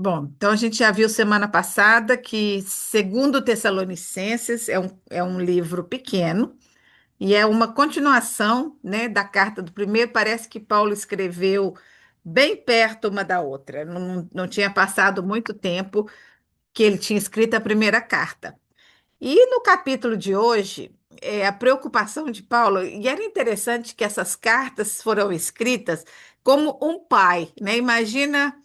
Bom, então a gente já viu semana passada que, segundo Tessalonicenses, é um livro pequeno e é uma continuação, né, da carta do primeiro. Parece que Paulo escreveu bem perto uma da outra. Não tinha passado muito tempo que ele tinha escrito a primeira carta. E no capítulo de hoje, a preocupação de Paulo, e era interessante que essas cartas foram escritas como um pai, né? Imagina,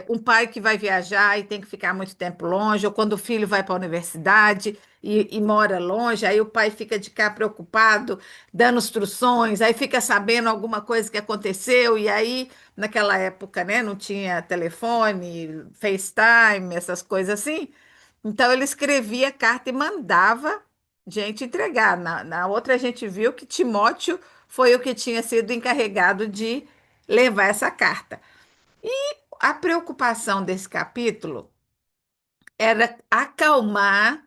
um pai que vai viajar e tem que ficar muito tempo longe, ou quando o filho vai para a universidade e mora longe, aí o pai fica de cá preocupado, dando instruções, aí fica sabendo alguma coisa que aconteceu, e aí, naquela época, né, não tinha telefone, FaceTime, essas coisas assim. Então ele escrevia carta e mandava gente entregar. Na outra a gente viu que Timóteo foi o que tinha sido encarregado de levar essa carta. A preocupação desse capítulo era acalmar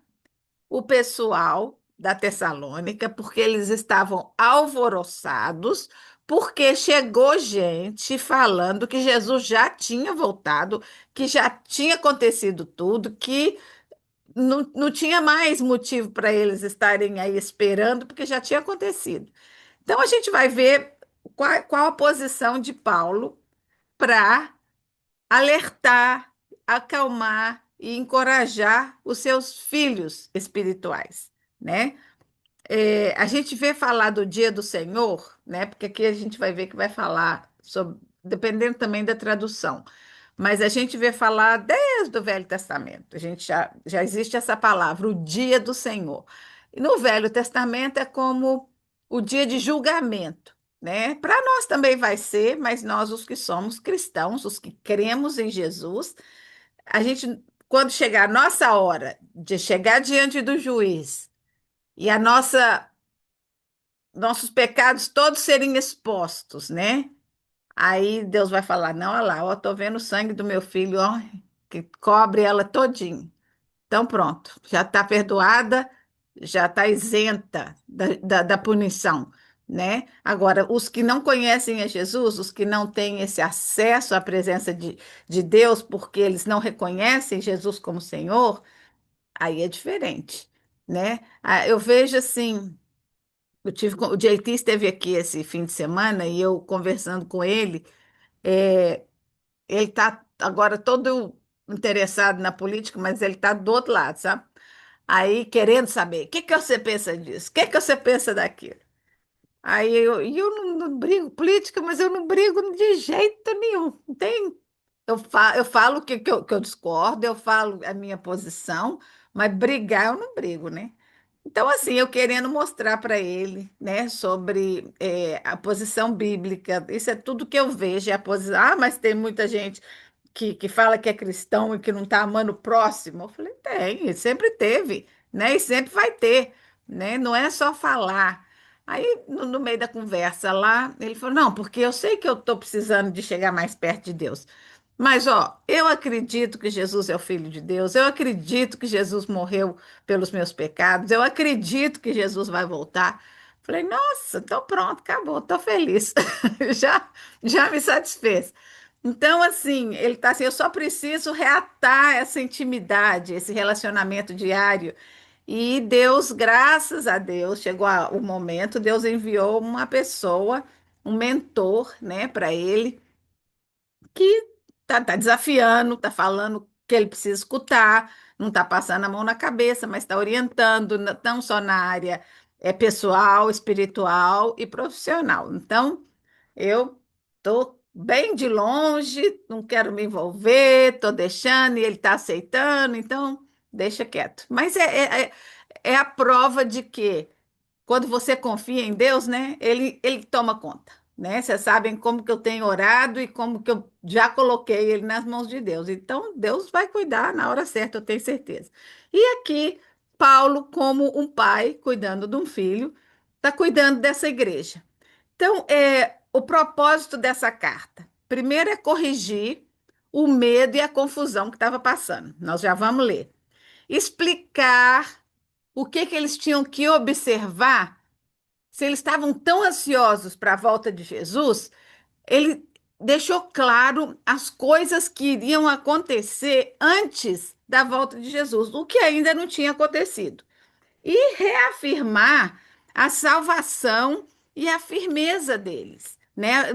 o pessoal da Tessalônica, porque eles estavam alvoroçados, porque chegou gente falando que Jesus já tinha voltado, que já tinha acontecido tudo, que não tinha mais motivo para eles estarem aí esperando, porque já tinha acontecido. Então, a gente vai ver qual a posição de Paulo para alertar, acalmar e encorajar os seus filhos espirituais, né? A gente vê falar do dia do Senhor, né? Porque aqui a gente vai ver que vai falar sobre, dependendo também da tradução. Mas a gente vê falar desde o Velho Testamento. A gente já existe essa palavra, o dia do Senhor. E no Velho Testamento é como o dia de julgamento, né? Para nós também vai ser, mas nós, os que somos cristãos, os que cremos em Jesus, a gente, quando chegar a nossa hora de chegar diante do juiz e nossos pecados todos serem expostos, né? Aí Deus vai falar: não, olha lá, ó, tô vendo o sangue do meu filho, ó, que cobre ela todinho. Então, pronto, já está perdoada, já está isenta da punição, né? Agora, os que não conhecem a Jesus, os que não têm esse acesso à presença de Deus, porque eles não reconhecem Jesus como Senhor, aí é diferente, né? Eu vejo assim. O JT esteve aqui esse fim de semana e eu conversando com ele. é, Ele está agora todo interessado na política, mas ele está do outro lado, sabe? Aí querendo saber, o que que você pensa disso? O que que você pensa daquilo? Aí eu não brigo política, mas eu não brigo de jeito nenhum. Não tem, eu falo que eu discordo, eu falo a minha posição, mas brigar eu não brigo, né? Então, assim, eu querendo mostrar para ele, né, sobre a posição bíblica, isso é tudo que eu vejo, é a posição. Ah, mas tem muita gente que fala que é cristão e que não está amando o próximo. Eu falei, tem, sempre teve, né, e sempre vai ter, né, não é só falar. Aí, no meio da conversa lá, ele falou, não, porque eu sei que eu estou precisando de chegar mais perto de Deus. Mas, ó, eu acredito que Jesus é o Filho de Deus, eu acredito que Jesus morreu pelos meus pecados, eu acredito que Jesus vai voltar. Falei, nossa, então pronto, acabou, estou feliz. Já, já me satisfez. Então, assim, ele está assim, eu só preciso reatar essa intimidade, esse relacionamento diário. E Deus, graças a Deus, chegou o momento, Deus enviou uma pessoa, um mentor, né, para ele que tá desafiando, tá falando que ele precisa escutar, não tá passando a mão na cabeça, mas está orientando, não só na área pessoal, espiritual e profissional. Então, eu tô bem de longe, não quero me envolver, tô deixando e ele está aceitando, então deixa quieto. Mas é a prova de que quando você confia em Deus, né, ele toma conta, né? Vocês sabem como que eu tenho orado e como que eu já coloquei ele nas mãos de Deus. Então, Deus vai cuidar na hora certa, eu tenho certeza. E aqui, Paulo, como um pai cuidando de um filho, está cuidando dessa igreja. Então, o propósito dessa carta, primeiro é corrigir o medo e a confusão que estava passando. Nós já vamos ler. Explicar o que que eles tinham que observar se eles estavam tão ansiosos para a volta de Jesus, ele deixou claro as coisas que iriam acontecer antes da volta de Jesus, o que ainda não tinha acontecido. E reafirmar a salvação e a firmeza deles, né?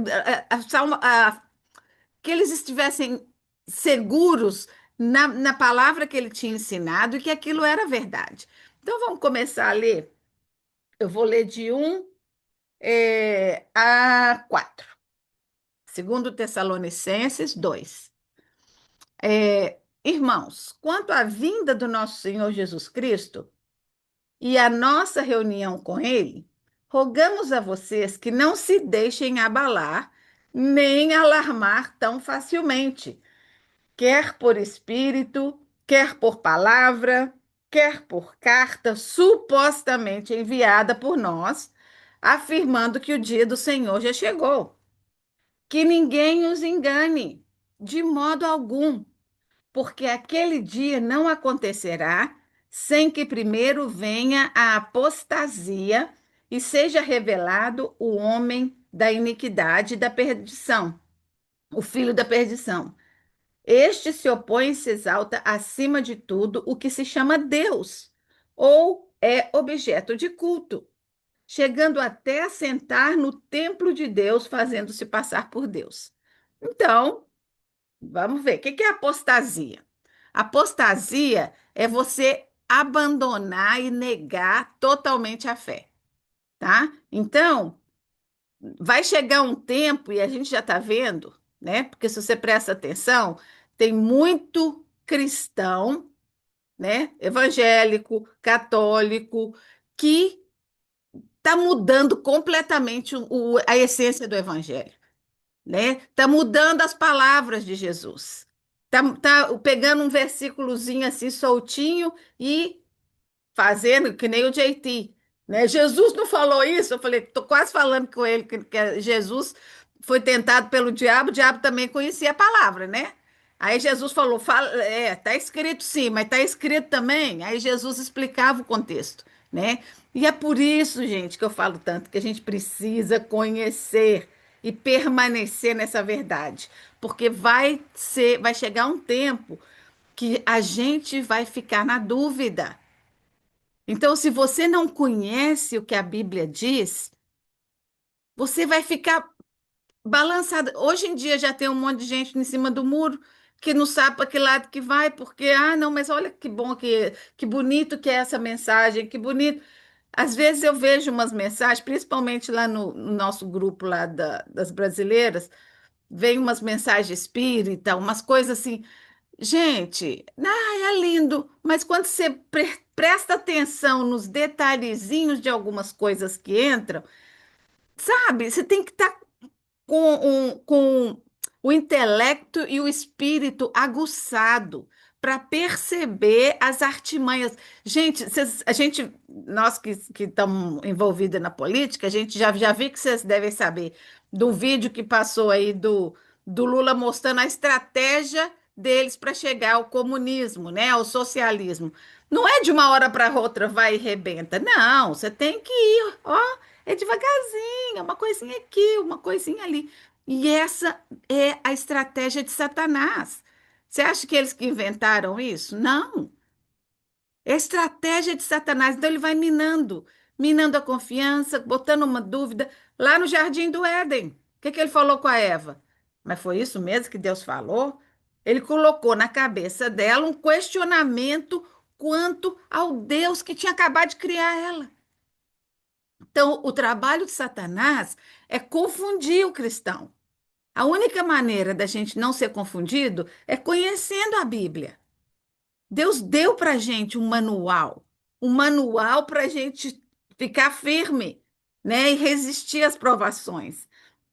Que eles estivessem seguros na palavra que ele tinha ensinado e que aquilo era verdade. Então vamos começar a ler. Eu vou ler de um a 4. Segundo Tessalonicenses 2. Irmãos, quanto à vinda do nosso Senhor Jesus Cristo e a nossa reunião com Ele, rogamos a vocês que não se deixem abalar nem alarmar tão facilmente, quer por espírito, quer por palavra, quer por carta supostamente enviada por nós, afirmando que o dia do Senhor já chegou. Que ninguém os engane, de modo algum, porque aquele dia não acontecerá sem que primeiro venha a apostasia e seja revelado o homem da iniquidade e da perdição, o filho da perdição. Este se opõe e se exalta acima de tudo o que se chama Deus, ou é objeto de culto, chegando até a sentar no templo de Deus, fazendo-se passar por Deus. Então, vamos ver, o que é apostasia? Apostasia é você abandonar e negar totalmente a fé, tá? Então, vai chegar um tempo, e a gente já está vendo, né? Porque se você presta atenção, tem muito cristão, né? Evangélico, católico, que está mudando completamente a essência do evangelho, né? Está mudando as palavras de Jesus. Tá pegando um versículozinho assim soltinho e fazendo que nem o JT, né? Jesus não falou isso. Eu falei, tô quase falando com ele que Jesus foi tentado pelo diabo, o diabo também conhecia a palavra, né? Aí Jesus falou, tá escrito sim, mas tá escrito também. Aí Jesus explicava o contexto, né? E é por isso, gente, que eu falo tanto que a gente precisa conhecer e permanecer nessa verdade, porque vai chegar um tempo que a gente vai ficar na dúvida. Então, se você não conhece o que a Bíblia diz, você vai ficar balançado. Hoje em dia já tem um monte de gente em cima do muro que não sabe para que lado que vai, porque, não, mas olha que bom, que bonito que é essa mensagem, que bonito. Às vezes eu vejo umas mensagens, principalmente lá no nosso grupo lá das brasileiras, vem umas mensagens espírita, umas coisas assim. Gente, é lindo, mas quando você presta atenção nos detalhezinhos de algumas coisas que entram, sabe? Você tem que estar com o intelecto e o espírito aguçado para perceber as artimanhas. Gente, nós que estamos envolvidos na política, a gente já vi que vocês devem saber do vídeo que passou aí do Lula mostrando a estratégia deles para chegar ao comunismo, né, ao socialismo. Não é de uma hora para outra vai e rebenta. Não, você tem que ir, ó, é devagarzinho, uma coisinha aqui, uma coisinha ali. E essa é a estratégia de Satanás. Você acha que eles que inventaram isso? Não. É a estratégia de Satanás. Então ele vai minando a confiança, botando uma dúvida. Lá no Jardim do Éden, o que que ele falou com a Eva? Mas foi isso mesmo que Deus falou? Ele colocou na cabeça dela um questionamento quanto ao Deus que tinha acabado de criar ela. Então, o trabalho de Satanás é confundir o cristão. A única maneira da gente não ser confundido é conhecendo a Bíblia. Deus deu para a gente um manual para a gente ficar firme, né, e resistir às provações.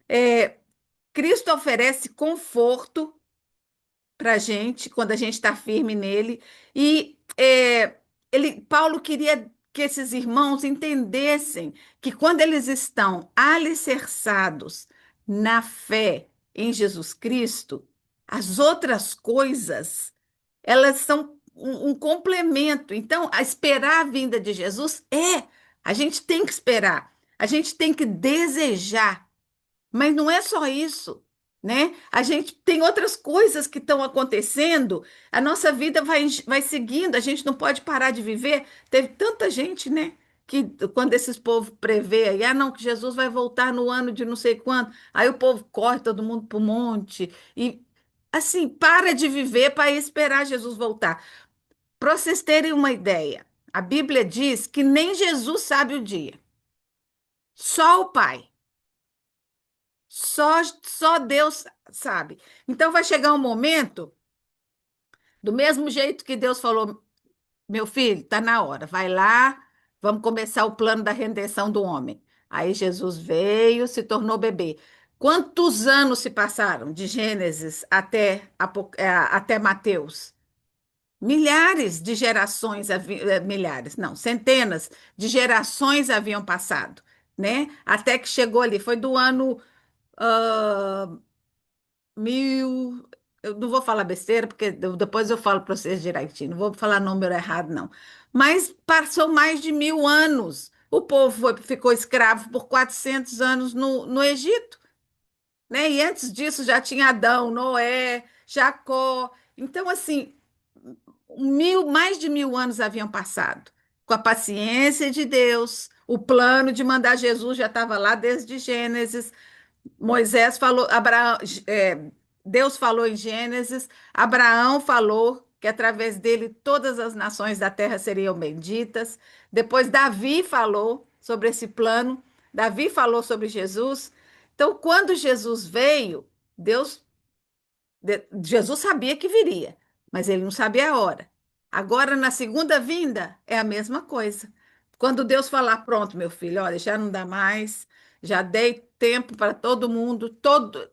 É, Cristo oferece conforto para a gente quando a gente está firme nele. E Paulo queria que esses irmãos entendessem que quando eles estão alicerçados na fé em Jesus Cristo, as outras coisas elas são um complemento. Então, a esperar a vinda de Jesus a gente tem que esperar, a gente tem que desejar, mas não é só isso. né? A gente tem outras coisas que estão acontecendo, a nossa vida vai seguindo, a gente não pode parar de viver. Teve tanta gente, né? Que quando esses povos prevê aí, ah, não, que Jesus vai voltar no ano de não sei quanto, aí o povo corre todo mundo para o monte e assim, para de viver para esperar Jesus voltar. Para vocês terem uma ideia, a Bíblia diz que nem Jesus sabe o dia, só o Pai. Só Deus sabe. Então vai chegar um momento, do mesmo jeito que Deus falou, meu filho, está na hora, vai lá, vamos começar o plano da redenção do homem. Aí Jesus veio, se tornou bebê. Quantos anos se passaram de Gênesis até Mateus? Milhares de gerações, milhares, não, centenas de gerações haviam passado, né? Até que chegou ali, foi do ano ah, mil. Eu não vou falar besteira, porque depois eu falo para vocês direitinho, não vou falar número errado, não. Mas passou mais de 1000 anos. O povo ficou escravo por 400 anos no Egito, né? E antes disso já tinha Adão, Noé, Jacó. Então, assim, mais de 1000 anos haviam passado. Com a paciência de Deus, o plano de mandar Jesus já estava lá desde Gênesis. Moisés falou, Deus falou em Gênesis, Abraão falou que através dele todas as nações da terra seriam benditas. Depois Davi falou sobre esse plano, Davi falou sobre Jesus. Então, quando Jesus veio, Deus Jesus sabia que viria, mas ele não sabia a hora. Agora, na segunda vinda, é a mesma coisa. Quando Deus falar, pronto, meu filho, olha, já não dá mais, já dei tempo para todo mundo,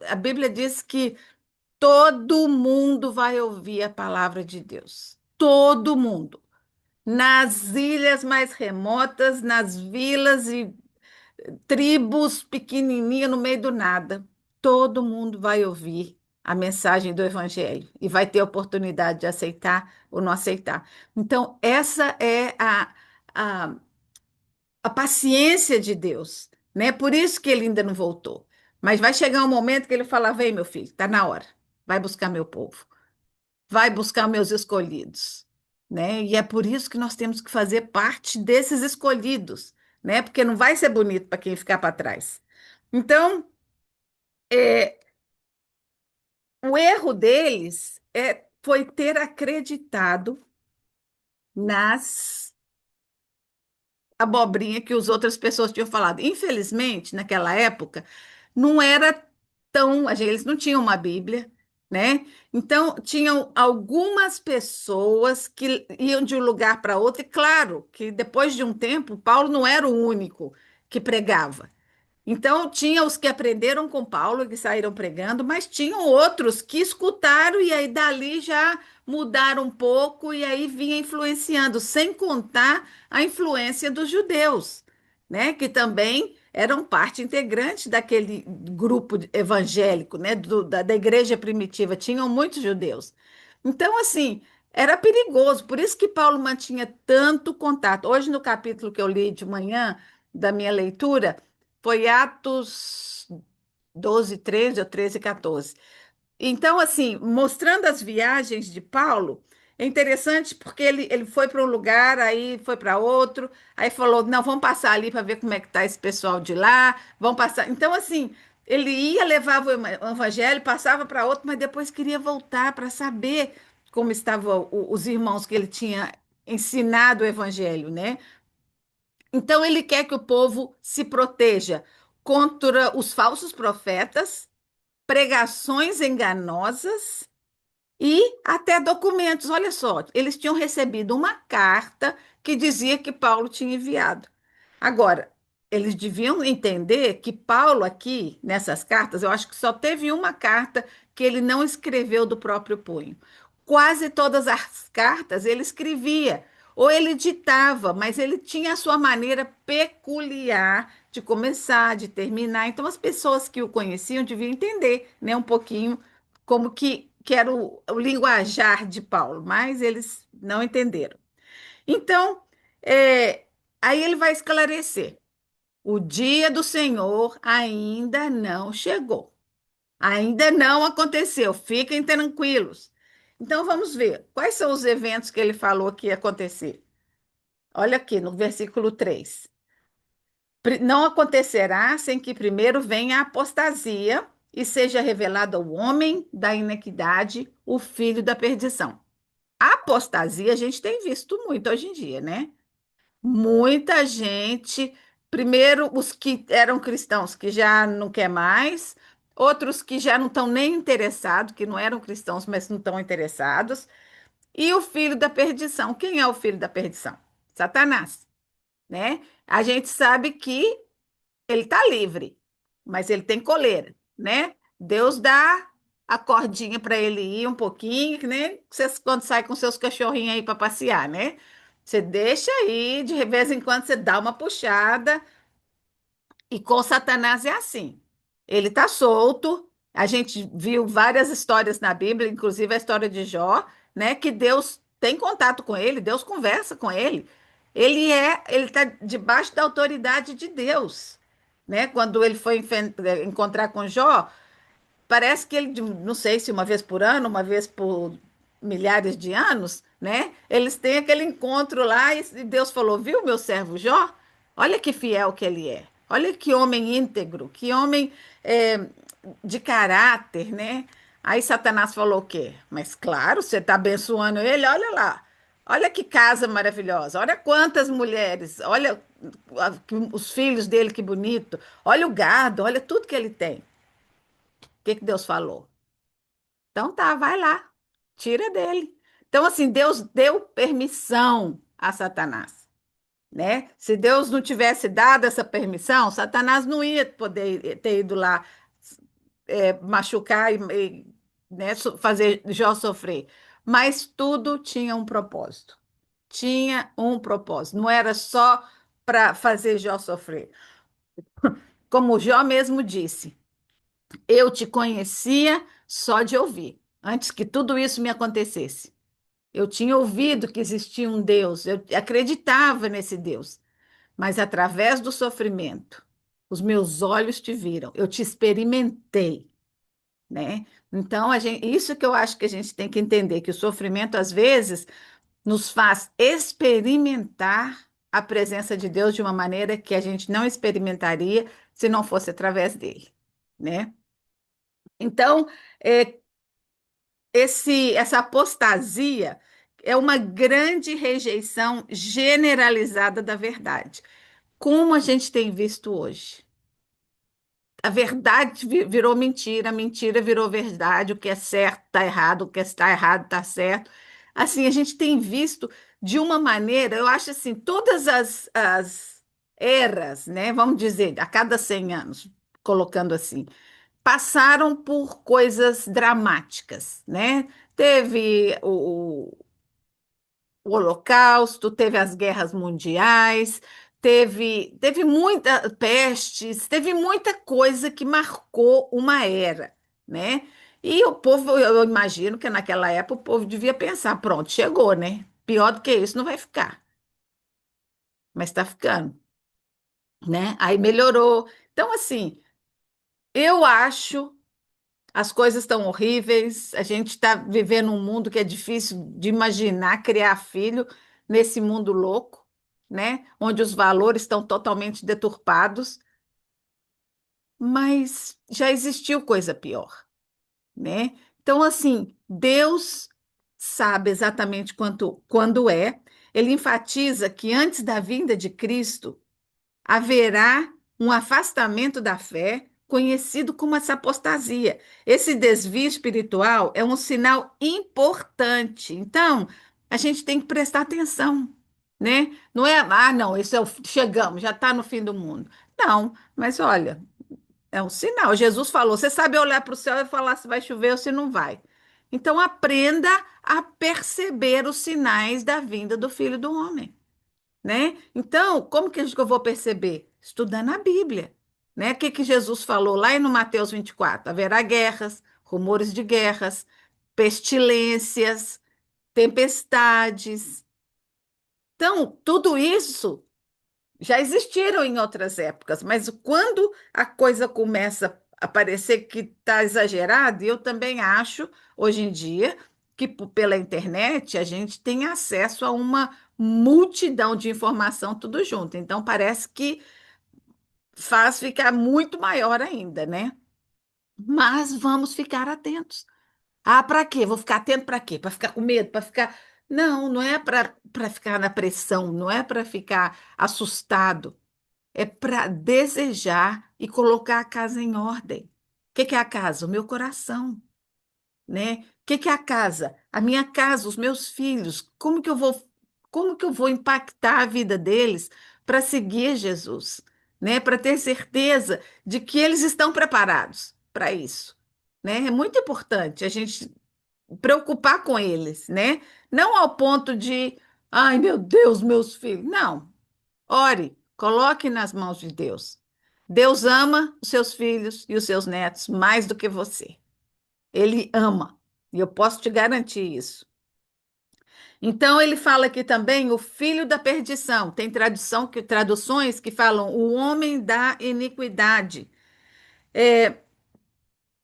a Bíblia diz que todo mundo vai ouvir a palavra de Deus. Todo mundo. Nas ilhas mais remotas, nas vilas e tribos pequenininhas no meio do nada. Todo mundo vai ouvir a mensagem do Evangelho e vai ter oportunidade de aceitar ou não aceitar. Então, essa é a, a paciência de Deus, né? Por isso que ele ainda não voltou. Mas vai chegar um momento que ele fala: vem, meu filho, está na hora. Vai buscar meu povo, vai buscar meus escolhidos, né? E é por isso que nós temos que fazer parte desses escolhidos, né? Porque não vai ser bonito para quem ficar para trás. Então, é, o erro deles foi ter acreditado nas abobrinha que as outras pessoas tinham falado. Infelizmente, naquela época, não era tão. Eles não tinham uma Bíblia, né? Então, tinham algumas pessoas que iam de um lugar para outro, e claro que depois de um tempo, Paulo não era o único que pregava. Então, tinha os que aprenderam com Paulo, que saíram pregando, mas tinham outros que escutaram e aí dali já mudaram um pouco e aí vinha influenciando, sem contar a influência dos judeus, né, que também eram parte integrante daquele grupo evangélico, né, da igreja primitiva, tinham muitos judeus. Então, assim, era perigoso, por isso que Paulo mantinha tanto contato. Hoje, no capítulo que eu li de manhã, da minha leitura, foi Atos 12, 13 ou 13, 14. Então, assim, mostrando as viagens de Paulo, é interessante porque ele foi para um lugar, aí foi para outro, aí falou: não, vamos passar ali para ver como é que está esse pessoal de lá, vamos passar. Então, assim, ele ia, levava o evangelho, passava para outro, mas depois queria voltar para saber como estavam os irmãos que ele tinha ensinado o evangelho, né? Então, ele quer que o povo se proteja contra os falsos profetas, pregações enganosas e até documentos. Olha só, eles tinham recebido uma carta que dizia que Paulo tinha enviado. Agora, eles deviam entender que Paulo, aqui, nessas cartas, eu acho que só teve uma carta que ele não escreveu do próprio punho. Quase todas as cartas ele escrevia, ou ele ditava, mas ele tinha a sua maneira peculiar de começar, de terminar. Então, as pessoas que o conheciam deviam entender, né, um pouquinho como que era o linguajar de Paulo, mas eles não entenderam. Então, é, aí ele vai esclarecer. O dia do Senhor ainda não chegou. Ainda não aconteceu, fiquem tranquilos. Então vamos ver, quais são os eventos que ele falou que ia acontecer? Olha aqui no versículo 3. Não acontecerá sem que primeiro venha a apostasia e seja revelado ao homem da iniquidade, o filho da perdição. A apostasia a gente tem visto muito hoje em dia, né? Muita gente, primeiro os que eram cristãos que já não quer mais, outros que já não estão nem interessados, que não eram cristãos, mas não estão interessados, e o filho da perdição. Quem é o filho da perdição? Satanás, né? A gente sabe que ele está livre, mas ele tem coleira, né? Deus dá a cordinha para ele ir um pouquinho, que nem vocês quando sai com seus cachorrinhos aí para passear, né? Você deixa aí, de vez em quando você dá uma puxada, e com Satanás é assim. Ele está solto. A gente viu várias histórias na Bíblia, inclusive a história de Jó, né? Que Deus tem contato com ele, Deus conversa com ele. Ele está debaixo da autoridade de Deus, né? Quando ele foi encontrar com Jó, parece que ele, não sei se uma vez por ano, uma vez por milhares de anos, né? Eles têm aquele encontro lá e Deus falou: Viu, meu servo Jó? Olha que fiel que ele é. Olha que homem íntegro, que homem é, de caráter, né? Aí Satanás falou o quê? Mas claro, você está abençoando ele, olha lá. Olha que casa maravilhosa. Olha quantas mulheres. Olha os filhos dele, que bonito. Olha o gado, olha tudo que ele tem. O que que Deus falou? Então tá, vai lá, tira dele. Então, assim, Deus deu permissão a Satanás, né? Se Deus não tivesse dado essa permissão, Satanás não ia poder ter ido lá machucar né, fazer Jó sofrer. Mas tudo tinha um propósito. Tinha um propósito. Não era só para fazer Jó sofrer. Como Jó mesmo disse, eu te conhecia só de ouvir, antes que tudo isso me acontecesse. Eu tinha ouvido que existia um Deus, eu acreditava nesse Deus, mas através do sofrimento, os meus olhos te viram, eu te experimentei, né? Então, isso que eu acho que a gente tem que entender, que o sofrimento, às vezes, nos faz experimentar a presença de Deus de uma maneira que a gente não experimentaria se não fosse através dele, né? Então, é, essa apostasia é uma grande rejeição generalizada da verdade, como a gente tem visto hoje. A verdade virou mentira, a mentira virou verdade, o que é certo está errado, o que está errado está certo. Assim, a gente tem visto de uma maneira, eu acho assim, todas as eras, né, vamos dizer, a cada 100 anos, colocando assim, passaram por coisas dramáticas, né? Teve o Holocausto, teve as guerras mundiais, teve muita pestes, teve muita coisa que marcou uma era, né? E o povo, eu imagino que naquela época o povo devia pensar, pronto, chegou, né? Pior do que isso não vai ficar, mas está ficando, né? Aí melhorou. Então, assim, eu acho as coisas estão horríveis, a gente está vivendo um mundo que é difícil de imaginar criar filho nesse mundo louco, né? Onde os valores estão totalmente deturpados, mas já existiu coisa pior, né? Então, assim, Deus sabe exatamente quando é. Ele enfatiza que antes da vinda de Cristo, haverá um afastamento da fé, conhecido como essa apostasia. Esse desvio espiritual é um sinal importante. Então, a gente tem que prestar atenção, né? Não é, não, chegamos, já está no fim do mundo. Não, mas olha, é um sinal. Jesus falou: você sabe olhar para o céu e falar se vai chover ou se não vai. Então, aprenda a perceber os sinais da vinda do Filho do Homem, né? Então, como que eu vou perceber? Estudando a Bíblia, né? O que que Jesus falou lá no Mateus 24? Haverá guerras, rumores de guerras, pestilências, tempestades. Então, tudo isso já existiram em outras épocas, mas quando a coisa começa a parecer que está exagerado, e eu também acho, hoje em dia, que pela internet a gente tem acesso a uma multidão de informação tudo junto. Então, parece que faz ficar muito maior ainda, né? Mas vamos ficar atentos. Ah, para quê? Vou ficar atento para quê? Para ficar com medo? Para ficar. Não, não é para ficar na pressão, não é para ficar assustado, é para desejar e colocar a casa em ordem. O que que é a casa? O meu coração, né? O que que é a casa? A minha casa, os meus filhos. Como que eu vou impactar a vida deles para seguir Jesus, né? Para ter certeza de que eles estão preparados para isso, né? É muito importante a gente preocupar com eles, né? Não ao ponto de, ai, meu Deus, meus filhos. Não. Ore, coloque nas mãos de Deus. Deus ama os seus filhos e os seus netos mais do que você. Ele ama. E eu posso te garantir isso. Então ele fala aqui também o filho da perdição. Tem traduções que falam o homem da iniquidade.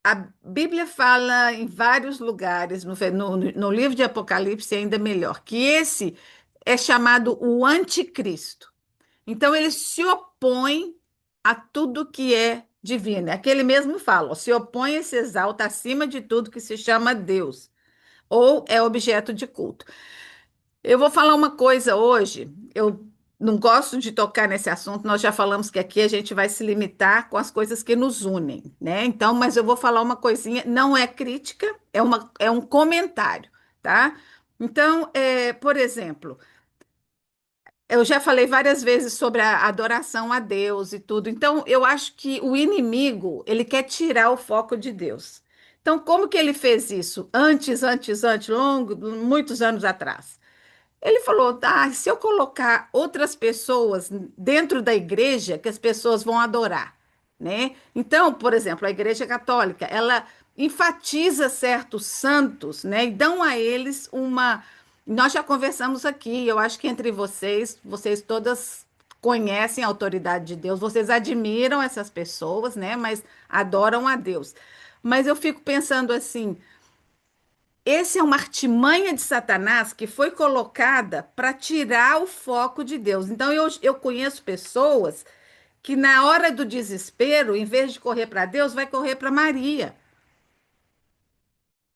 A Bíblia fala em vários lugares, no livro de Apocalipse ainda melhor, que esse é chamado o anticristo. Então ele se opõe a tudo que é divino. É que ele mesmo fala, ó, se opõe e se exalta acima de tudo que se chama Deus, ou é objeto de culto. Eu vou falar uma coisa hoje, eu não gosto de tocar nesse assunto, nós já falamos que aqui a gente vai se limitar com as coisas que nos unem, né? Então, mas eu vou falar uma coisinha, não é crítica, é um comentário, tá? Então, por exemplo, eu já falei várias vezes sobre a adoração a Deus e tudo. Então, eu acho que o inimigo, ele quer tirar o foco de Deus. Então, como que ele fez isso? Antes, muitos anos atrás. Ele falou: ah, se eu colocar outras pessoas dentro da igreja, que as pessoas vão adorar, né? Então, por exemplo, a Igreja Católica, ela enfatiza certos santos, né? E dão a eles uma. Nós já conversamos aqui, eu acho que entre vocês todas conhecem a autoridade de Deus, vocês admiram essas pessoas, né? Mas adoram a Deus. Mas eu fico pensando assim, esse é uma artimanha de Satanás que foi colocada para tirar o foco de Deus. Então, eu conheço pessoas que, na hora do desespero, em vez de correr para Deus, vai correr para Maria.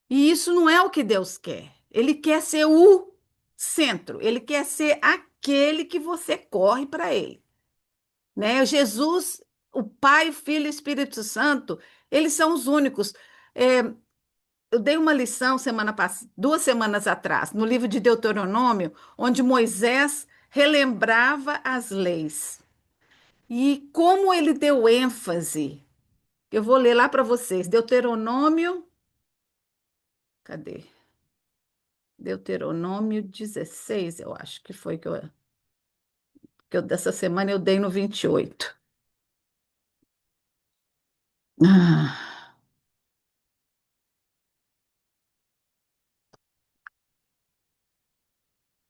E isso não é o que Deus quer. Ele quer ser o centro, ele quer ser aquele que você corre para ele, né? Jesus, o Pai, o Filho e o Espírito Santo, eles são os únicos. É, eu dei uma lição 2 semanas atrás, no livro de Deuteronômio, onde Moisés relembrava as leis. E como ele deu ênfase, eu vou ler lá para vocês, Deuteronômio, cadê? Deuteronômio 16, eu acho que foi dessa semana eu dei no 28. Ah,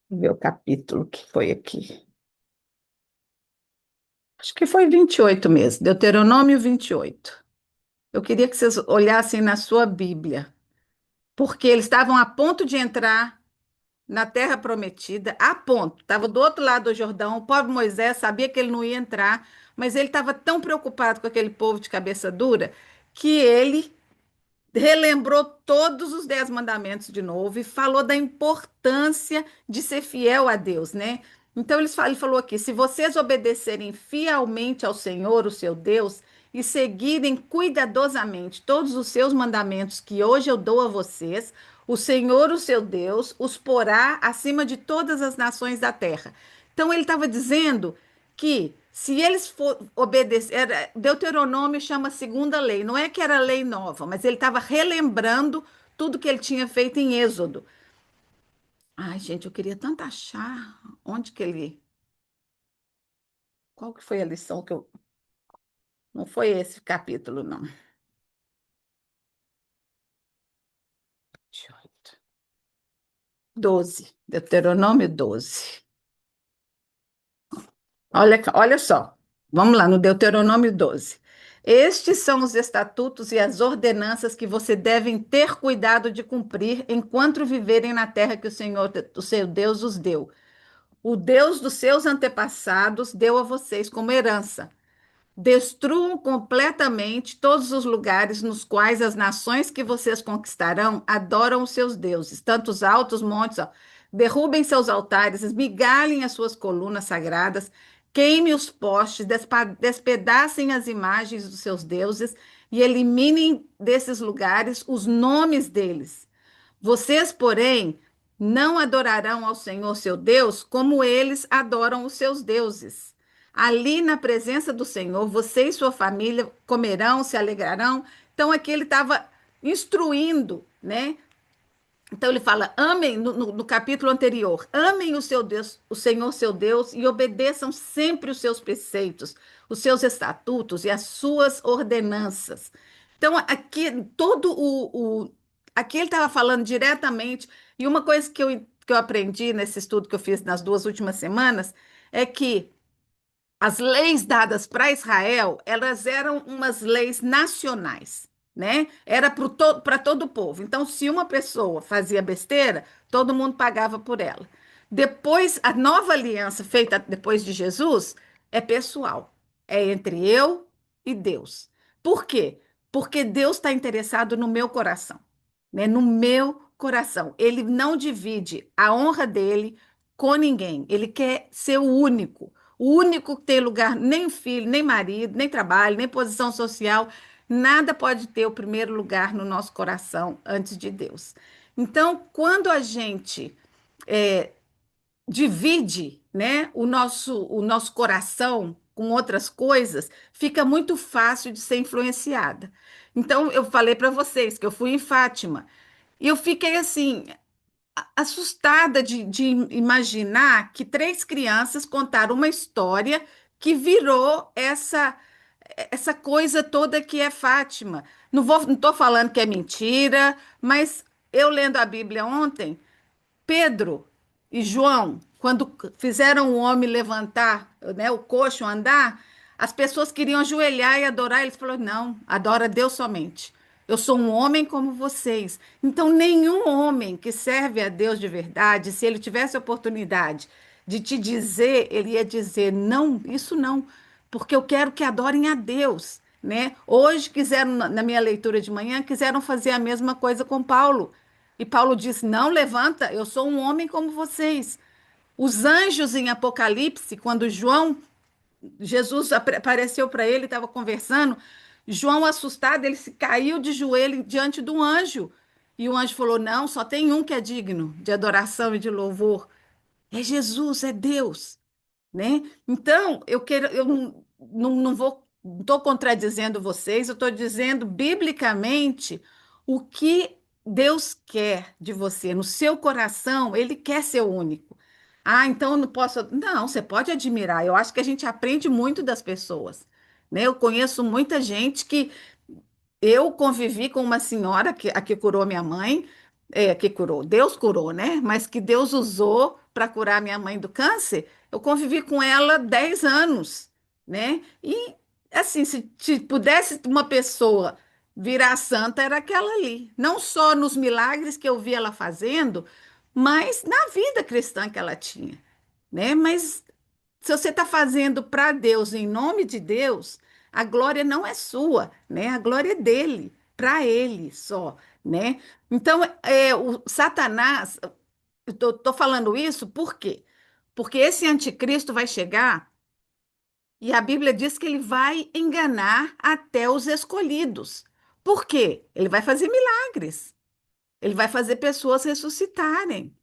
vou ver o capítulo que foi aqui. Acho que foi 28 mesmo, Deuteronômio 28. Eu queria que vocês olhassem na sua Bíblia, porque eles estavam a ponto de entrar na terra prometida, a ponto, estava do outro lado do Jordão, o pobre Moisés sabia que ele não ia entrar, mas ele estava tão preocupado com aquele povo de cabeça dura que ele relembrou todos os 10 mandamentos de novo e falou da importância de ser fiel a Deus, né? Então ele falou aqui: se vocês obedecerem fielmente ao Senhor, o seu Deus, e seguirem cuidadosamente todos os seus mandamentos que hoje eu dou a vocês, o Senhor, o seu Deus, os porá acima de todas as nações da terra. Então ele estava dizendo que se eles for obedecer, Deuteronômio chama segunda lei, não é que era lei nova, mas ele estava relembrando tudo que ele tinha feito em Êxodo. Ai, gente, eu queria tanto achar onde que ele, qual que foi a lição que eu, não foi esse capítulo, não. 28. 12, Deuteronômio 12. Olha só, vamos lá no Deuteronômio 12. Estes são os estatutos e as ordenanças que você devem ter cuidado de cumprir enquanto viverem na terra que o Senhor, o seu Deus, os deu. O Deus dos seus antepassados deu a vocês como herança. Destruam completamente todos os lugares nos quais as nações que vocês conquistarão adoram os seus deuses, tanto os altos montes, ó. Derrubem seus altares, esmigalhem as suas colunas sagradas, queimem os postes, despedacem as imagens dos seus deuses e eliminem desses lugares os nomes deles. Vocês, porém, não adorarão ao Senhor seu Deus como eles adoram os seus deuses. Ali, na presença do Senhor, você e sua família comerão, se alegrarão. Então, aqui ele estava instruindo, né? Então ele fala: amem no capítulo anterior, amem o seu Deus, o Senhor seu Deus, e obedeçam sempre os seus preceitos, os seus estatutos e as suas ordenanças. Então, aqui todo aqui ele estava falando diretamente, e uma coisa que eu aprendi nesse estudo que eu fiz nas 2 últimas semanas é que as leis dadas para Israel, elas eram umas leis nacionais, né? Era para todo o povo. Então, se uma pessoa fazia besteira, todo mundo pagava por ela. Depois, a nova aliança feita depois de Jesus é pessoal. É entre eu e Deus. Por quê? Porque Deus está interessado no meu coração, né? No meu coração. Ele não divide a honra dele com ninguém. Ele quer ser o único que tem lugar, nem filho, nem marido, nem trabalho, nem posição social, nada pode ter o primeiro lugar no nosso coração antes de Deus. Então, quando a gente é, divide, né, o nosso coração com outras coisas, fica muito fácil de ser influenciada. Então, eu falei para vocês que eu fui em Fátima e eu fiquei assim, assustada de imaginar que 3 crianças contaram uma história que virou essa coisa toda que é Fátima. Não estou falando que é mentira, mas eu lendo a Bíblia ontem, Pedro e João, quando fizeram o homem levantar, né, o coxo andar, as pessoas queriam ajoelhar e adorar. Eles falaram: não, adora a Deus somente. Eu sou um homem como vocês. Então, nenhum homem que serve a Deus de verdade, se ele tivesse a oportunidade de te dizer, ele ia dizer: não, isso não, porque eu quero que adorem a Deus, né? Hoje quiseram, na minha leitura de manhã, quiseram fazer a mesma coisa com Paulo. E Paulo diz: não, levanta, eu sou um homem como vocês. Os anjos em Apocalipse, quando Jesus apareceu para ele, estava conversando, João, assustado, ele se caiu de joelho diante do anjo. E o anjo falou: não, só tem um que é digno de adoração e de louvor. É Jesus, é Deus, né? Então, eu não vou, não estou contradizendo vocês, eu estou dizendo biblicamente o que Deus quer de você, no seu coração, Ele quer ser único. Ah, então eu não posso. Não, você pode admirar. Eu acho que a gente aprende muito das pessoas, né? Eu conheço muita gente que eu convivi com uma senhora a que curou minha mãe, que curou, Deus curou, né? Mas que Deus usou para curar minha mãe do câncer. Eu convivi com ela 10 anos, né? E assim, se pudesse uma pessoa virar santa, era aquela ali. Não só nos milagres que eu vi ela fazendo, mas na vida cristã que ela tinha, né? Mas se você está fazendo para Deus, em nome de Deus, a glória não é sua, né? A glória é dele, para ele só, né? Então, o Satanás, eu estou falando isso por quê? Porque esse anticristo vai chegar e a Bíblia diz que ele vai enganar até os escolhidos. Por quê? Ele vai fazer milagres, ele vai fazer pessoas ressuscitarem.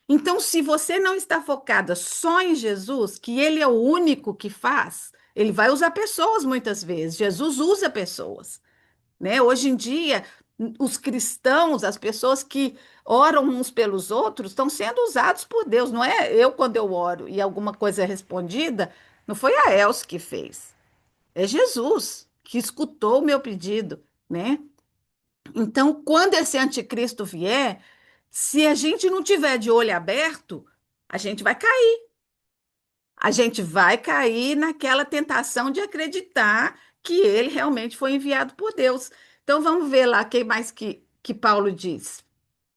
Então, se você não está focada só em Jesus, que ele é o único que faz, ele vai usar pessoas muitas vezes. Jesus usa pessoas, né? Hoje em dia, os cristãos, as pessoas que oram uns pelos outros, estão sendo usados por Deus. Não é eu quando eu oro e alguma coisa é respondida, não foi a Elsa que fez. É Jesus que escutou o meu pedido, né? Então, quando esse anticristo vier, se a gente não tiver de olho aberto, a gente vai cair. A gente vai cair naquela tentação de acreditar que ele realmente foi enviado por Deus. Então vamos ver lá quem mais que Paulo diz.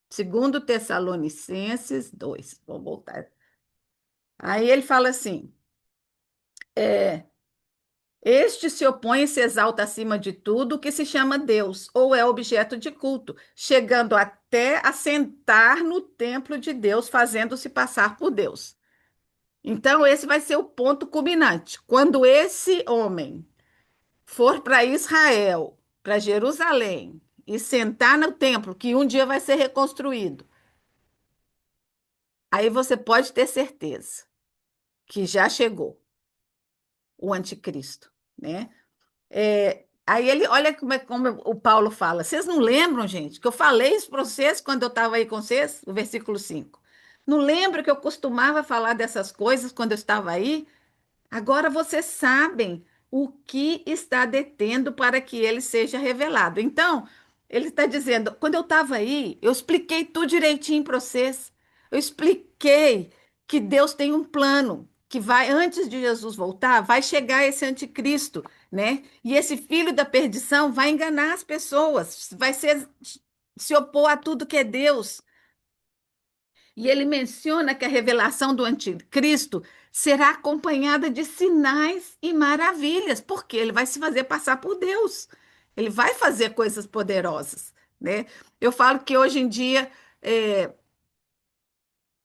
Segundo Tessalonicenses 2. Vou voltar. Aí ele fala assim: é, este se opõe e se exalta acima de tudo o que se chama Deus, ou é objeto de culto, chegando até a sentar no templo de Deus, fazendo-se passar por Deus. Então, esse vai ser o ponto culminante. Quando esse homem for para Israel, para Jerusalém, e sentar no templo, que um dia vai ser reconstruído, aí você pode ter certeza que já chegou o anticristo, né? Aí ele, olha como o Paulo fala. Vocês não lembram, gente, que eu falei isso para vocês quando eu estava aí com vocês? O versículo 5. Não lembro que eu costumava falar dessas coisas quando eu estava aí? Agora vocês sabem o que está detendo para que ele seja revelado. Então, ele está dizendo: quando eu estava aí, eu expliquei tudo direitinho para vocês. Eu expliquei que Deus tem um plano, que vai, antes de Jesus voltar, vai chegar esse anticristo, né? E esse filho da perdição vai enganar as pessoas, vai se opor a tudo que é Deus. E ele menciona que a revelação do anticristo será acompanhada de sinais e maravilhas, porque ele vai se fazer passar por Deus. Ele vai fazer coisas poderosas, né? Eu falo que hoje em dia é,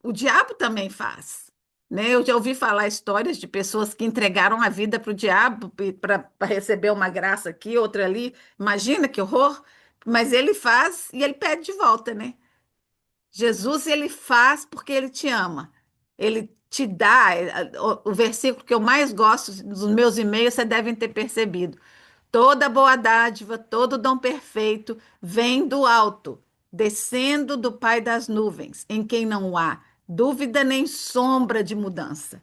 o diabo também faz, né? Eu já ouvi falar histórias de pessoas que entregaram a vida para o diabo para receber uma graça aqui, outra ali. Imagina que horror! Mas ele faz e ele pede de volta, né? Jesus, ele faz porque ele te ama. Ele te dá, o versículo que eu mais gosto dos meus e-mails, vocês devem ter percebido. Toda boa dádiva, todo dom perfeito vem do alto, descendo do Pai das nuvens, em quem não há dúvida nem sombra de mudança.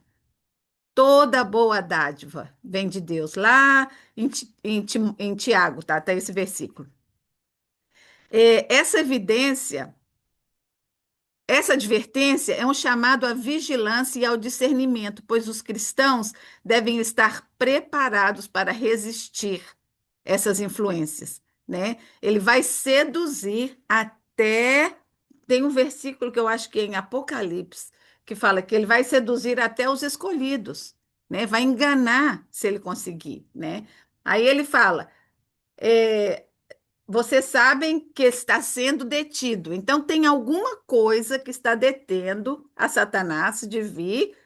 Toda boa dádiva vem de Deus. Lá em Tiago, tá? Até esse versículo. Essa evidência. Essa advertência é um chamado à vigilância e ao discernimento, pois os cristãos devem estar preparados para resistir essas influências, né? Ele vai seduzir até. Tem um versículo que eu acho que é em Apocalipse, que fala que ele vai seduzir até os escolhidos, né? Vai enganar se ele conseguir, né? Aí ele fala. é, Vocês sabem que está sendo detido. Então, tem alguma coisa que está detendo a Satanás de vir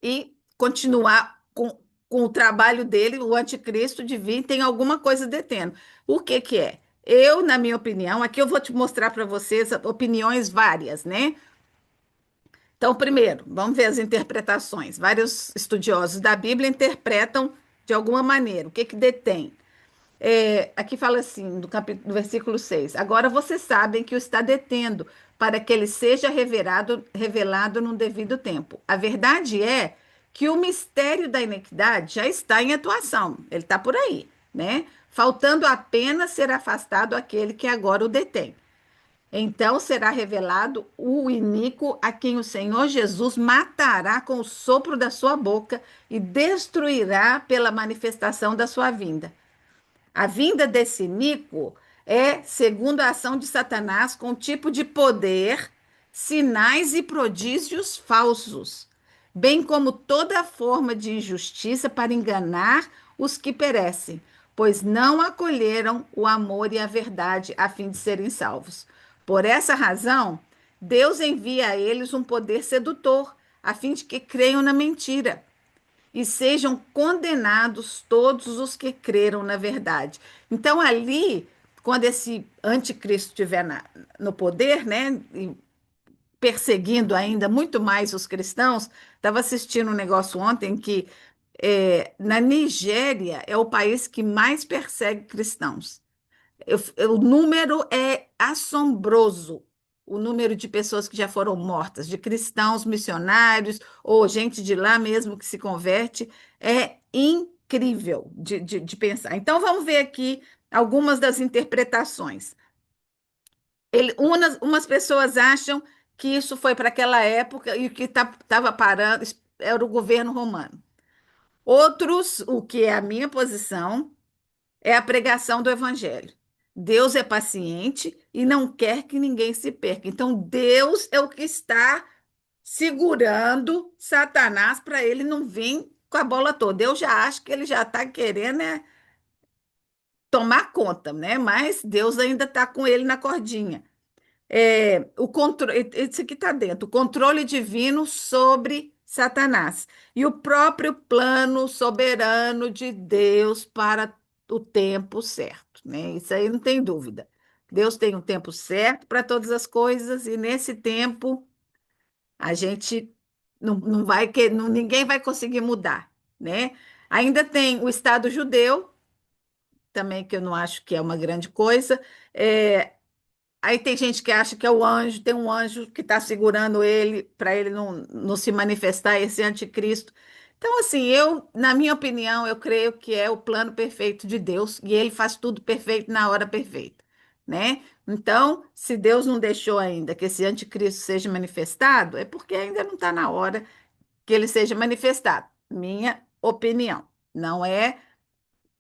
e continuar com o trabalho dele, o anticristo de vir, tem alguma coisa detendo. O que que é? Eu, na minha opinião, aqui eu vou te mostrar para vocês opiniões várias, né? Então, primeiro, vamos ver as interpretações. Vários estudiosos da Bíblia interpretam de alguma maneira. O que que detém? Aqui fala assim, do versículo 6. Agora vocês sabem que o está detendo, para que ele seja revelado num devido tempo. A verdade é que o mistério da iniquidade já está em atuação, ele está por aí, né? Faltando apenas ser afastado aquele que agora o detém. Então será revelado o iníquo a quem o Senhor Jesus matará com o sopro da sua boca e destruirá pela manifestação da sua vinda. A vinda desse Nico é segundo a ação de Satanás com tipo de poder, sinais e prodígios falsos, bem como toda forma de injustiça para enganar os que perecem, pois não acolheram o amor e a verdade a fim de serem salvos. Por essa razão, Deus envia a eles um poder sedutor, a fim de que creiam na mentira e sejam condenados todos os que creram na verdade. Então, ali, quando esse anticristo estiver no poder, né, e perseguindo ainda muito mais os cristãos, estava assistindo um negócio ontem que na Nigéria é o país que mais persegue cristãos. O número é assombroso. O número de pessoas que já foram mortas, de cristãos missionários ou gente de lá mesmo que se converte, é incrível de pensar. Então, vamos ver aqui algumas das interpretações. Umas pessoas acham que isso foi para aquela época e o que estava parando era o governo romano. Outros, o que é a minha posição, é a pregação do evangelho. Deus é paciente e não quer que ninguém se perca. Então, Deus é o que está segurando Satanás para ele não vir com a bola toda. Eu já acho que ele já está querendo tomar conta, né? Mas Deus ainda está com ele na cordinha. O controle, isso aqui está dentro, o controle divino sobre Satanás e o próprio plano soberano de Deus para o tempo certo, né? Isso aí não tem dúvida. Deus tem um tempo certo para todas as coisas e nesse tempo a gente não vai que ninguém vai conseguir mudar, né? Ainda tem o Estado judeu também que eu não acho que é uma grande coisa. É, Aí tem gente que acha que é o anjo, tem um anjo que está segurando ele para ele não se manifestar, esse anticristo. Então, assim, na minha opinião, eu creio que é o plano perfeito de Deus e ele faz tudo perfeito na hora perfeita, né? Então, se Deus não deixou ainda que esse anticristo seja manifestado, é porque ainda não está na hora que ele seja manifestado. Minha opinião. Não é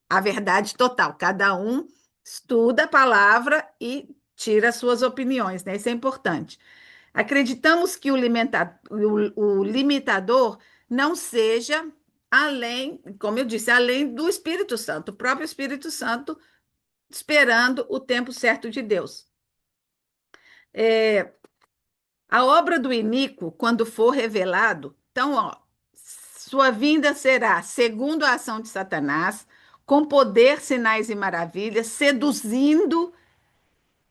a verdade total. Cada um estuda a palavra e tira as suas opiniões, né? Isso é importante. Acreditamos que o limitador não seja além, como eu disse, além do Espírito Santo, o próprio Espírito Santo esperando o tempo certo de Deus. É, a obra do iníquo, quando for revelado, então, ó, sua vinda será segundo a ação de Satanás, com poder, sinais e maravilhas, seduzindo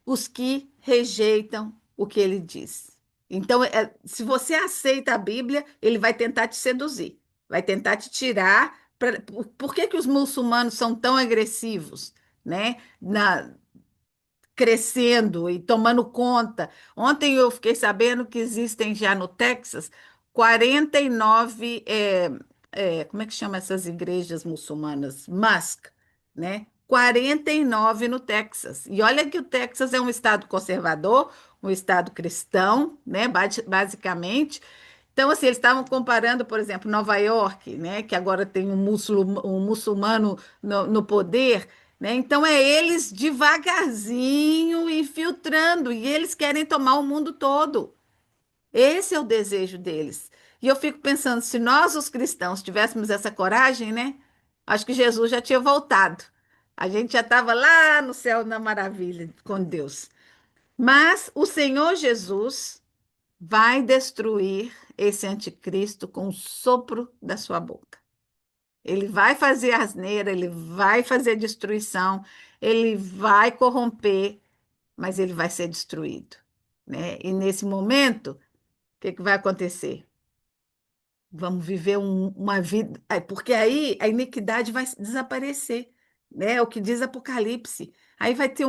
os que rejeitam o que ele diz. Então, se você aceita a Bíblia, ele vai tentar te seduzir, vai tentar te tirar. Por que que os muçulmanos são tão agressivos, né? Crescendo e tomando conta. Ontem eu fiquei sabendo que existem já no Texas 49, como é que chama essas igrejas muçulmanas? Mosque, né? 49 no Texas. E olha que o Texas é um estado conservador, um estado cristão, né? Basicamente. Então, assim, eles estavam comparando, por exemplo, Nova York, né, que agora tem um muçulmano no poder, né? Então, é eles devagarzinho infiltrando, e eles querem tomar o mundo todo. Esse é o desejo deles. E eu fico pensando, se nós, os cristãos, tivéssemos essa coragem, né? Acho que Jesus já tinha voltado. A gente já estava lá no céu na maravilha com Deus. Mas o Senhor Jesus vai destruir esse anticristo com o sopro da sua boca. Ele vai fazer asneira, ele vai fazer destruição, ele vai corromper, mas ele vai ser destruído, né? E nesse momento, o que que vai acontecer? Vamos viver uma vida, porque aí a iniquidade vai desaparecer, né? É o que diz Apocalipse. Aí vai ter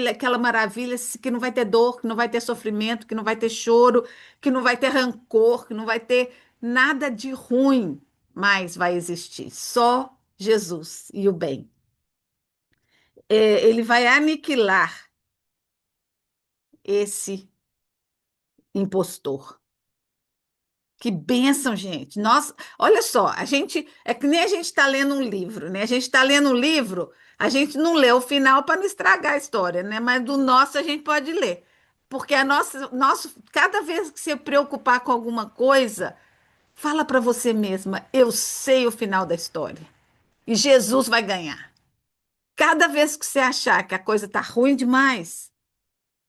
aquela maravilha que não vai ter dor, que não vai ter sofrimento, que não vai ter choro, que não vai ter rancor, que não vai ter nada de ruim, mas vai existir só Jesus e o bem. Ele vai aniquilar esse impostor. Que bênção, gente. Nossa, olha só, a gente é que nem a gente está lendo um livro, né? A gente está lendo um livro, a gente não lê o final para não estragar a história, né? Mas do nosso a gente pode ler. Porque cada vez que você preocupar com alguma coisa, fala para você mesma, eu sei o final da história. E Jesus vai ganhar. Cada vez que você achar que a coisa está ruim demais,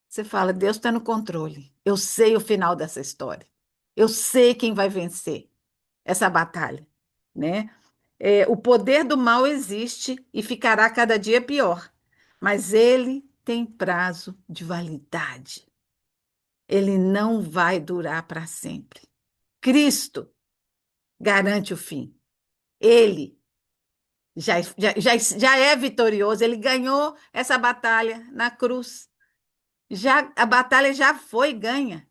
você fala, Deus está no controle. Eu sei o final dessa história. Eu sei quem vai vencer essa batalha, né? O poder do mal existe e ficará cada dia pior, mas ele tem prazo de validade. Ele não vai durar para sempre. Cristo garante o fim. Ele já é vitorioso, ele ganhou essa batalha na cruz. A batalha já foi ganha,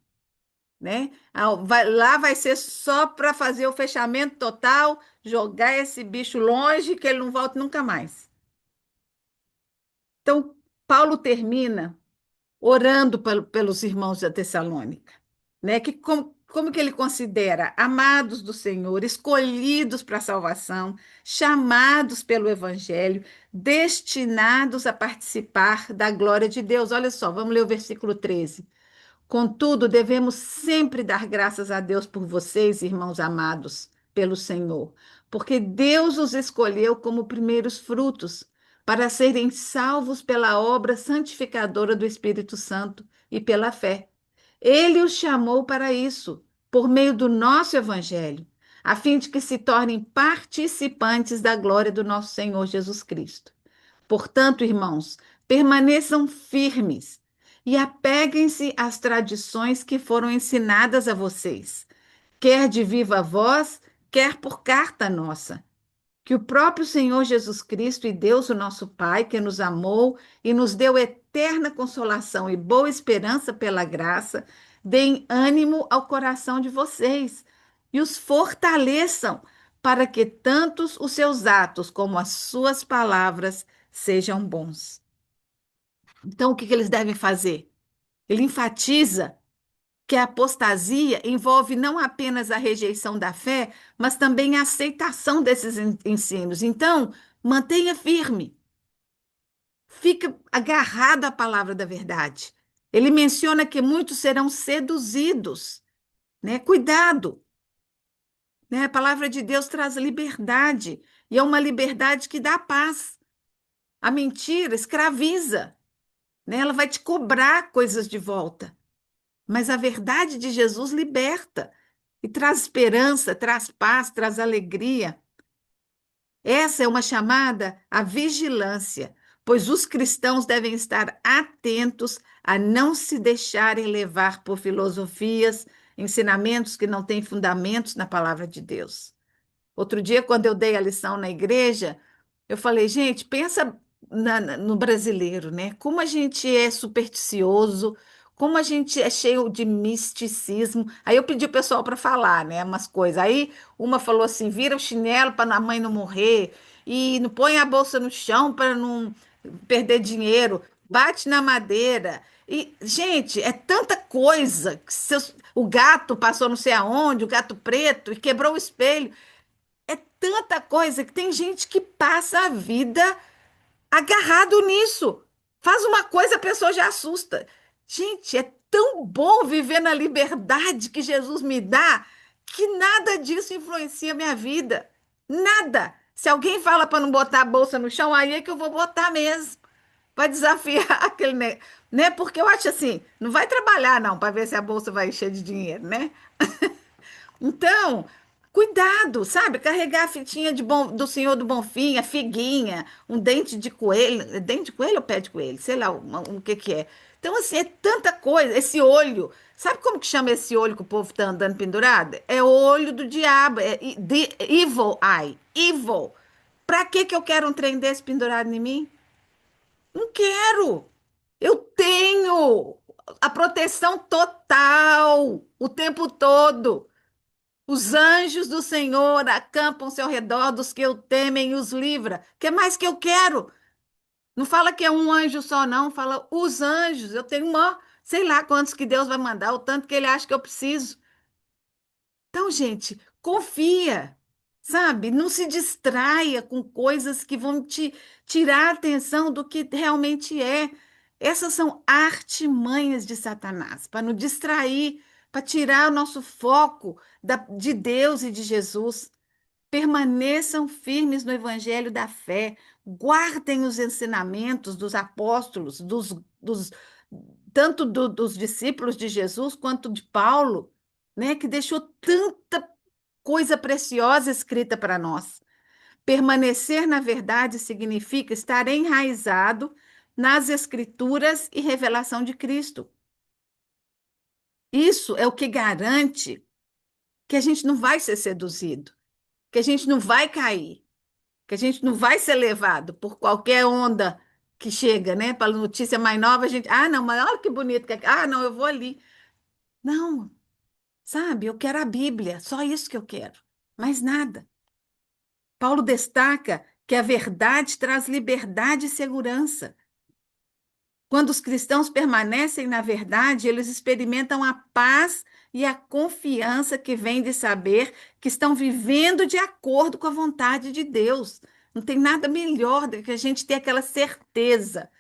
né? Lá vai ser só para fazer o fechamento total, jogar esse bicho longe, que ele não volte nunca mais. Então, Paulo termina orando pelos irmãos da Tessalônica, né? como que ele considera? Amados do Senhor, escolhidos para a salvação, chamados pelo Evangelho, destinados a participar da glória de Deus. Olha só, vamos ler o versículo 13. Contudo, devemos sempre dar graças a Deus por vocês, irmãos amados, pelo Senhor, porque Deus os escolheu como primeiros frutos para serem salvos pela obra santificadora do Espírito Santo e pela fé. Ele os chamou para isso, por meio do nosso Evangelho, a fim de que se tornem participantes da glória do nosso Senhor Jesus Cristo. Portanto, irmãos, permaneçam firmes e apeguem-se às tradições que foram ensinadas a vocês, quer de viva voz, quer por carta nossa. Que o próprio Senhor Jesus Cristo e Deus, o nosso Pai, que nos amou e nos deu eterna consolação e boa esperança pela graça, deem ânimo ao coração de vocês e os fortaleçam para que tantos os seus atos como as suas palavras sejam bons. Então, o que eles devem fazer? Ele enfatiza que a apostasia envolve não apenas a rejeição da fé, mas também a aceitação desses ensinos. Então, mantenha firme, fica agarrado à palavra da verdade. Ele menciona que muitos serão seduzidos, né? Cuidado, né? A palavra de Deus traz liberdade, e é uma liberdade que dá paz. A mentira escraviza, né? Ela vai te cobrar coisas de volta. Mas a verdade de Jesus liberta e traz esperança, traz paz, traz alegria. Essa é uma chamada à vigilância, pois os cristãos devem estar atentos a não se deixarem levar por filosofias, ensinamentos que não têm fundamentos na palavra de Deus. Outro dia, quando eu dei a lição na igreja, eu falei, gente, pensa no brasileiro, né? Como a gente é supersticioso, como a gente é cheio de misticismo. Aí eu pedi o pessoal para falar, né? Umas coisas. Aí uma falou assim: vira o chinelo para a mãe não morrer, e não põe a bolsa no chão para não perder dinheiro, bate na madeira. E, gente, é tanta coisa que o gato passou não sei aonde, o gato preto, e quebrou o espelho. É tanta coisa que tem gente que passa a vida agarrado nisso. Faz uma coisa, a pessoa já assusta. Gente, é tão bom viver na liberdade que Jesus me dá que nada disso influencia a minha vida. Nada. Se alguém fala para não botar a bolsa no chão, aí é que eu vou botar mesmo. Para desafiar aquele, né? Porque eu acho assim, não vai trabalhar não para ver se a bolsa vai encher de dinheiro, né? Então, cuidado, sabe? Carregar a fitinha do Senhor do Bonfim, a figuinha, um dente de coelho, é dente de coelho ou pé de coelho? Sei lá o que que é. Então, assim, é tanta coisa. Esse olho, sabe como que chama esse olho que o povo tá andando pendurado? É o olho do diabo, é evil eye, evil. Pra que eu quero um trem desse pendurado em mim? Não quero. Eu tenho a proteção total o tempo todo. Os anjos do Senhor acampam-se ao redor dos que o temem e os livra. O que mais que eu quero? Não fala que é um anjo só, não. Fala os anjos. Eu tenho uma, sei lá quantos que Deus vai mandar, o tanto que ele acha que eu preciso. Então, gente, confia, sabe? Não se distraia com coisas que vão te tirar a atenção do que realmente é. Essas são artimanhas de Satanás, para nos distrair, para tirar o nosso foco de Deus e de Jesus. Permaneçam firmes no evangelho da fé, guardem os ensinamentos dos apóstolos, tanto dos discípulos de Jesus quanto de Paulo, né, que deixou tanta coisa preciosa escrita para nós. Permanecer na verdade significa estar enraizado nas Escrituras e revelação de Cristo. Isso é o que garante que a gente não vai ser seduzido, que a gente não vai cair, que a gente não vai ser levado por qualquer onda que chega, né? Para notícia mais nova, a gente, não, mas olha que bonito que é. Não, eu vou ali. Não, sabe? Eu quero a Bíblia, só isso que eu quero. Mais nada. Paulo destaca que a verdade traz liberdade e segurança. Quando os cristãos permanecem na verdade, eles experimentam a paz e a confiança que vem de saber que estão vivendo de acordo com a vontade de Deus. Não tem nada melhor do que a gente ter aquela certeza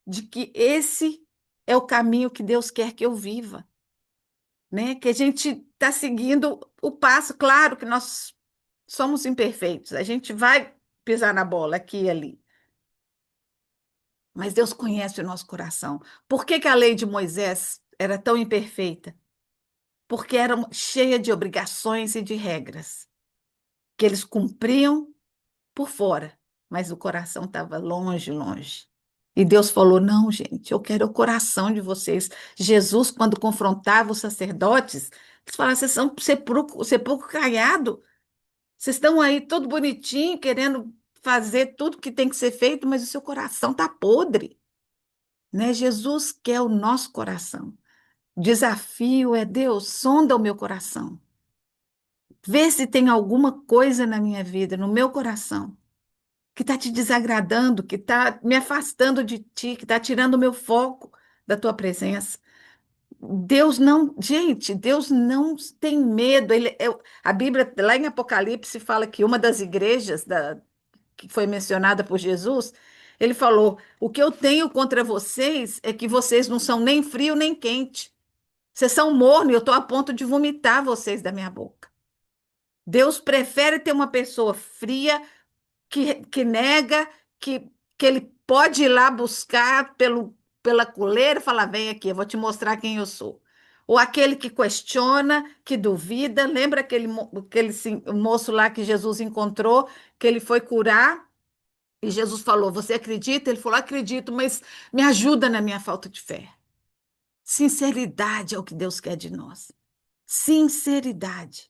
de que esse é o caminho que Deus quer que eu viva, né? Que a gente está seguindo o passo. Claro que nós somos imperfeitos, a gente vai pisar na bola aqui e ali, mas Deus conhece o nosso coração. Por que que a lei de Moisés era tão imperfeita? Porque era cheia de obrigações e de regras que eles cumpriam por fora, mas o coração estava longe, longe. E Deus falou: não, gente, eu quero o coração de vocês. Jesus, quando confrontava os sacerdotes, eles falavam: vocês são sepulcro caiado, vocês estão aí todo bonitinho, querendo fazer tudo que tem que ser feito, mas o seu coração está podre, né? Jesus quer o nosso coração. O desafio é: Deus, sonda o meu coração. Vê se tem alguma coisa na minha vida, no meu coração, que está te desagradando, que está me afastando de ti, que está tirando o meu foco da tua presença. Deus não, gente, Deus não tem medo. A Bíblia, lá em Apocalipse, fala que uma das igrejas que foi mencionada por Jesus, ele falou: o que eu tenho contra vocês é que vocês não são nem frio nem quente. Vocês são morno e eu estou a ponto de vomitar vocês da minha boca. Deus prefere ter uma pessoa fria que nega, que ele pode ir lá buscar pela coleira e falar: vem aqui, eu vou te mostrar quem eu sou. Ou aquele que questiona, que duvida. Lembra o moço lá que Jesus encontrou, que ele foi curar? E Jesus falou: você acredita? Ele falou: acredito, mas me ajuda na minha falta de fé. Sinceridade é o que Deus quer de nós. Sinceridade.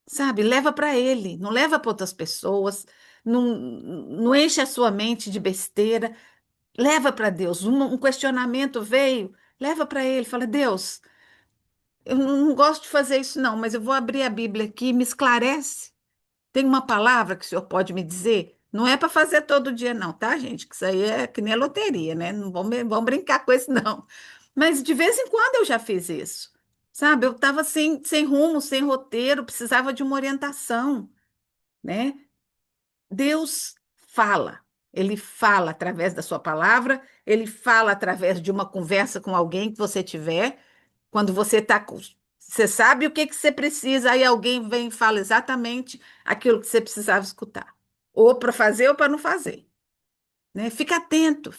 Sabe? Leva para ele, não leva para outras pessoas, não enche a sua mente de besteira, leva para Deus. Um questionamento veio, leva para ele, fala: Deus, eu não gosto de fazer isso, não, mas eu vou abrir a Bíblia aqui, me esclarece. Tem uma palavra que o senhor pode me dizer? Não é para fazer todo dia, não, tá, gente? Que isso aí é que nem a loteria, né? Não vamos brincar com isso, não. Mas de vez em quando eu já fiz isso. Sabe, eu estava sem rumo, sem roteiro, precisava de uma orientação, né? Deus fala, ele fala através da sua palavra, ele fala através de uma conversa com alguém que você tiver, quando você está com. Você sabe o que que você precisa, aí alguém vem e fala exatamente aquilo que você precisava escutar, ou para fazer ou para não fazer, né? Fica atento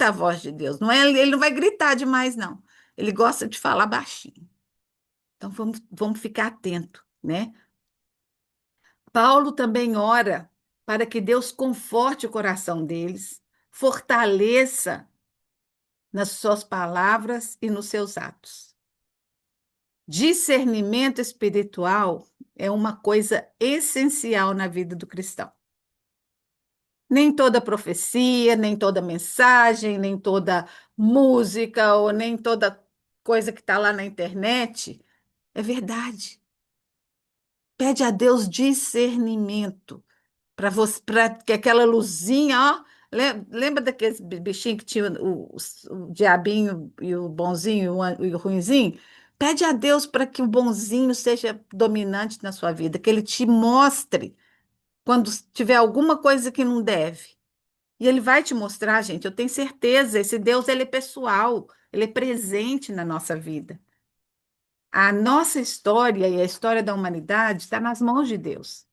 à voz de Deus. Não é, ele não vai gritar demais, não. Ele gosta de falar baixinho. Então vamos ficar atento, né? Paulo também ora para que Deus conforte o coração deles, fortaleça nas suas palavras e nos seus atos. Discernimento espiritual é uma coisa essencial na vida do cristão. Nem toda profecia, nem toda mensagem, nem toda música ou nem toda coisa que está lá na internet é verdade. Pede a Deus discernimento para você, para que aquela luzinha, ó, lembra daqueles bichinhos que tinha o diabinho e o bonzinho e o ruinzinho? Pede a Deus para que o bonzinho seja dominante na sua vida, que ele te mostre quando tiver alguma coisa que não deve. E ele vai te mostrar, gente, eu tenho certeza, esse Deus ele é pessoal, ele é presente na nossa vida. A nossa história e a história da humanidade está nas mãos de Deus.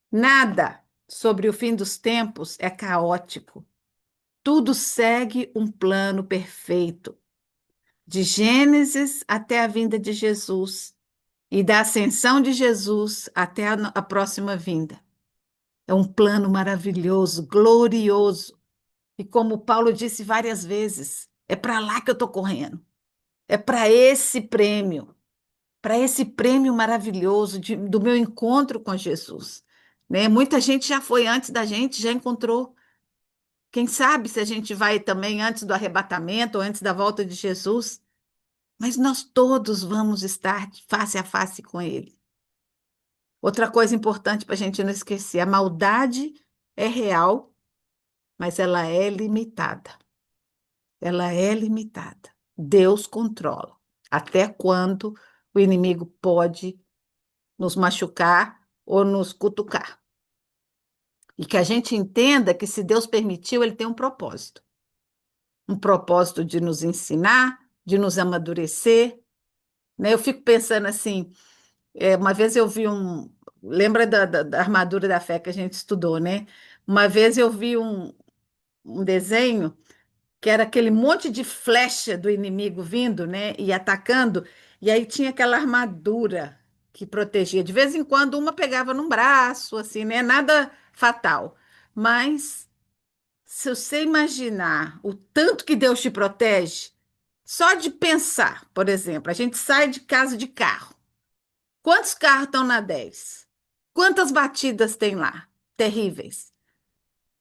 Nada sobre o fim dos tempos é caótico. Tudo segue um plano perfeito, de Gênesis até a vinda de Jesus e da ascensão de Jesus até a próxima vinda. É um plano maravilhoso, glorioso. E como Paulo disse várias vezes, é para lá que eu estou correndo. É para esse prêmio maravilhoso do meu encontro com Jesus. Né? Muita gente já foi antes da gente, já encontrou. Quem sabe se a gente vai também antes do arrebatamento ou antes da volta de Jesus, mas nós todos vamos estar face a face com Ele. Outra coisa importante para a gente não esquecer: a maldade é real, mas ela é limitada. ela é limitada. Deus controla. Até quando o inimigo pode nos machucar ou nos cutucar. E que a gente entenda que se Deus permitiu, ele tem um propósito. Um propósito de nos ensinar, de nos amadurecer, né? Eu fico pensando assim, uma vez eu vi lembra da armadura da fé que a gente estudou, né? Uma vez eu vi um desenho que era aquele monte de flecha do inimigo vindo, né, e atacando, e aí tinha aquela armadura que protegia. De vez em quando uma pegava num braço, assim, né, nada fatal. Mas se você imaginar o tanto que Deus te protege, só de pensar, por exemplo, a gente sai de casa de carro. Quantos carros estão na 10? Quantas batidas tem lá? Terríveis.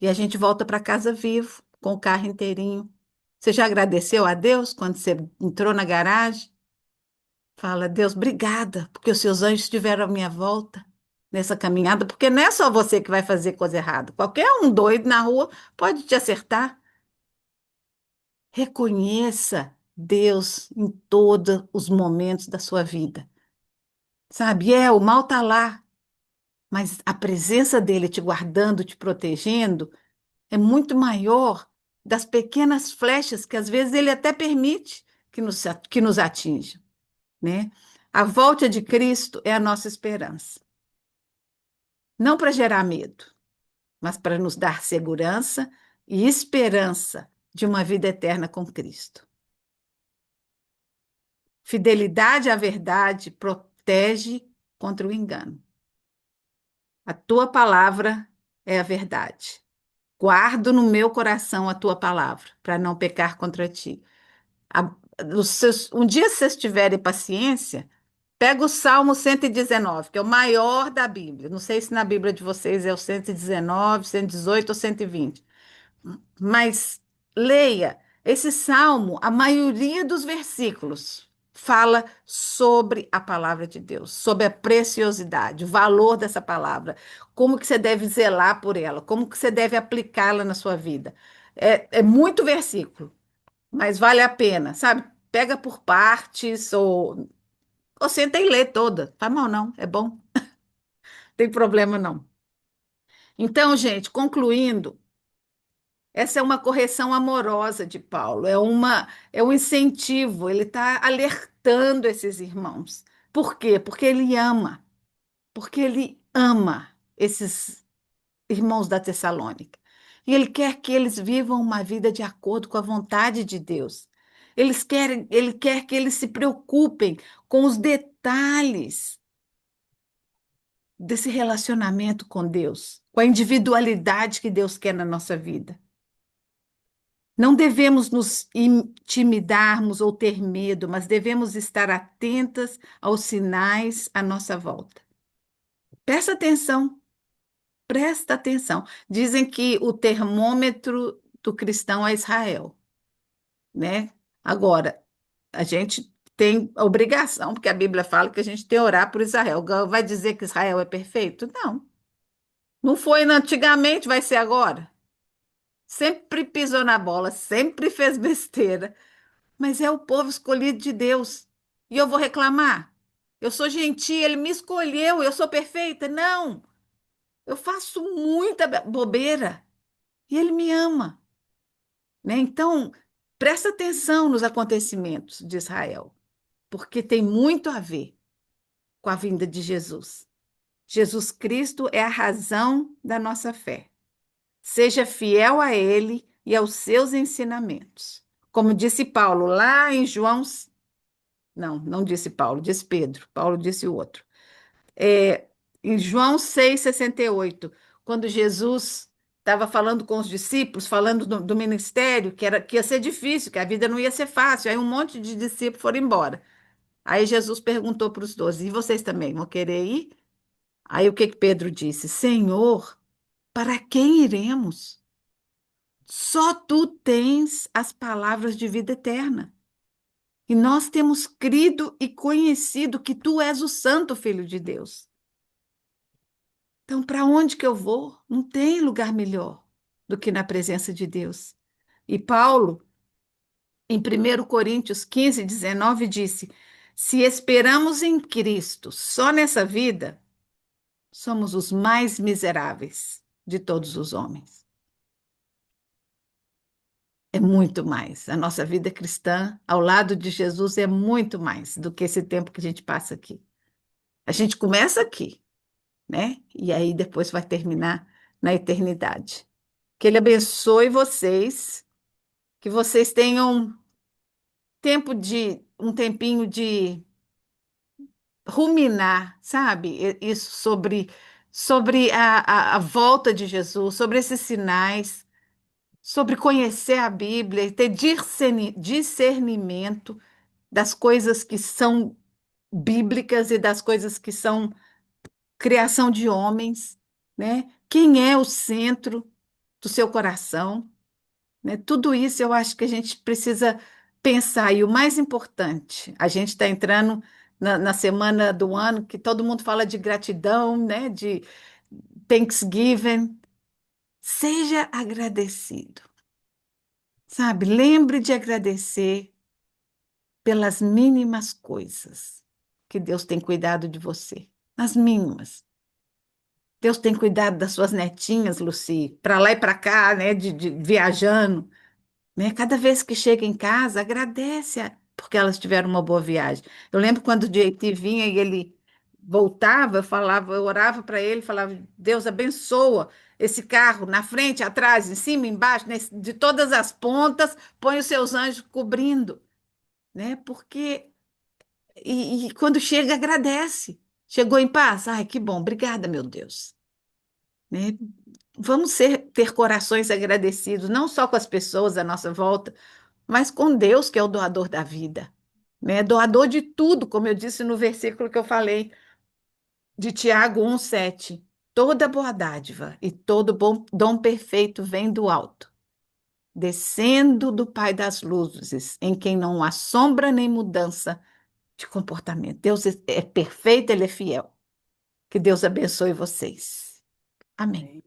E a gente volta para casa vivo, com o carro inteirinho. Você já agradeceu a Deus quando você entrou na garagem? Fala, Deus, obrigada, porque os seus anjos estiveram à minha volta nessa caminhada, porque não é só você que vai fazer coisa errada. Qualquer um doido na rua pode te acertar. Reconheça Deus em todos os momentos da sua vida. Sabe, o mal está lá, mas a presença dele te guardando, te protegendo, é muito maior das pequenas flechas que às vezes ele até permite que nos atinjam, né? A volta de Cristo é a nossa esperança. Não para gerar medo, mas para nos dar segurança e esperança de uma vida eterna com Cristo. Fidelidade à verdade protege contra o engano. A tua palavra é a verdade. Guardo no meu coração a tua palavra, para não pecar contra ti. A- um dia, se vocês tiverem paciência, pega o Salmo 119, que é o maior da Bíblia. Não sei se na Bíblia de vocês é o 119, 118 ou 120. Mas leia esse salmo, a maioria dos versículos fala sobre a palavra de Deus, sobre a preciosidade, o valor dessa palavra, como que você deve zelar por ela, como que você deve aplicá-la na sua vida. É muito versículo, mas vale a pena, sabe? Pega por partes ou senta e lê toda. Faz mal não, é bom, não tem problema não. Então, gente, concluindo, essa é uma correção amorosa de Paulo, é um incentivo, ele está alertando esses irmãos. Por quê? Porque ele ama esses irmãos da Tessalônica. E ele quer que eles vivam uma vida de acordo com a vontade de Deus. Ele quer que eles se preocupem com os detalhes desse relacionamento com Deus, com a individualidade que Deus quer na nossa vida. Não devemos nos intimidarmos ou ter medo, mas devemos estar atentas aos sinais à nossa volta. Presta atenção, presta atenção. Dizem que o termômetro do cristão é Israel, né? Agora, a gente tem a obrigação, porque a Bíblia fala que a gente tem que orar por Israel. Vai dizer que Israel é perfeito? Não. Não foi antigamente, vai ser agora. Sempre pisou na bola, sempre fez besteira. Mas é o povo escolhido de Deus. E eu vou reclamar? Eu sou gentil, ele me escolheu, eu sou perfeita? Não, eu faço muita bobeira e ele me ama, né? Então, presta atenção nos acontecimentos de Israel, porque tem muito a ver com a vinda de Jesus. Jesus Cristo é a razão da nossa fé. Seja fiel a ele e aos seus ensinamentos. Como disse Paulo lá em João. Não, não disse Paulo, disse Pedro. Paulo disse o outro. É, em João 6,68, quando Jesus estava falando com os discípulos, falando do ministério, que ia ser difícil, que a vida não ia ser fácil. Aí um monte de discípulos foram embora. Aí Jesus perguntou para os 12: e vocês também vão querer ir? Aí o que que Pedro disse? Senhor, para quem iremos? Só tu tens as palavras de vida eterna. E nós temos crido e conhecido que tu és o Santo Filho de Deus. Então, para onde que eu vou? Não tem lugar melhor do que na presença de Deus. E Paulo, Em 1 Coríntios 15, 19 disse: Se esperamos em Cristo só nessa vida, somos os mais miseráveis de todos os homens. É muito mais. A nossa vida cristã, ao lado de Jesus, é muito mais do que esse tempo que a gente passa aqui. A gente começa aqui, né? E aí depois vai terminar na eternidade. Que Ele abençoe vocês, que vocês tenham um tempinho de ruminar, sabe? Isso sobre a volta de Jesus, sobre esses sinais, sobre conhecer a Bíblia e ter discernimento das coisas que são bíblicas e das coisas que são criação de homens, né? Quem é o centro do seu coração, né? Tudo isso eu acho que a gente precisa pensar. E o mais importante, a gente está entrando na semana do ano que todo mundo fala de gratidão, né? De Thanksgiving. Seja agradecido, sabe? Lembre de agradecer pelas mínimas coisas que Deus tem cuidado de você, as mínimas. Deus tem cuidado das suas netinhas, Luci, para lá e para cá, né? De viajando. Né? Cada vez que chega em casa, agradece porque elas tiveram uma boa viagem. Eu lembro quando o JT vinha e ele voltava, eu orava para ele, falava: Deus abençoa esse carro na frente, atrás, em cima, embaixo, de todas as pontas, põe os seus anjos cobrindo, né? Porque e quando chega, agradece. Chegou em paz? Ai, que bom, obrigada, meu Deus. Né? Vamos ter corações agradecidos, não só com as pessoas à nossa volta, mas com Deus, que é o doador da vida, né? Doador de tudo, como eu disse no versículo que eu falei, de Tiago 1,7. Toda boa dádiva e todo bom dom perfeito vem do alto, descendo do Pai das luzes, em quem não há sombra nem mudança de comportamento. Deus é perfeito, Ele é fiel. Que Deus abençoe vocês. Amém.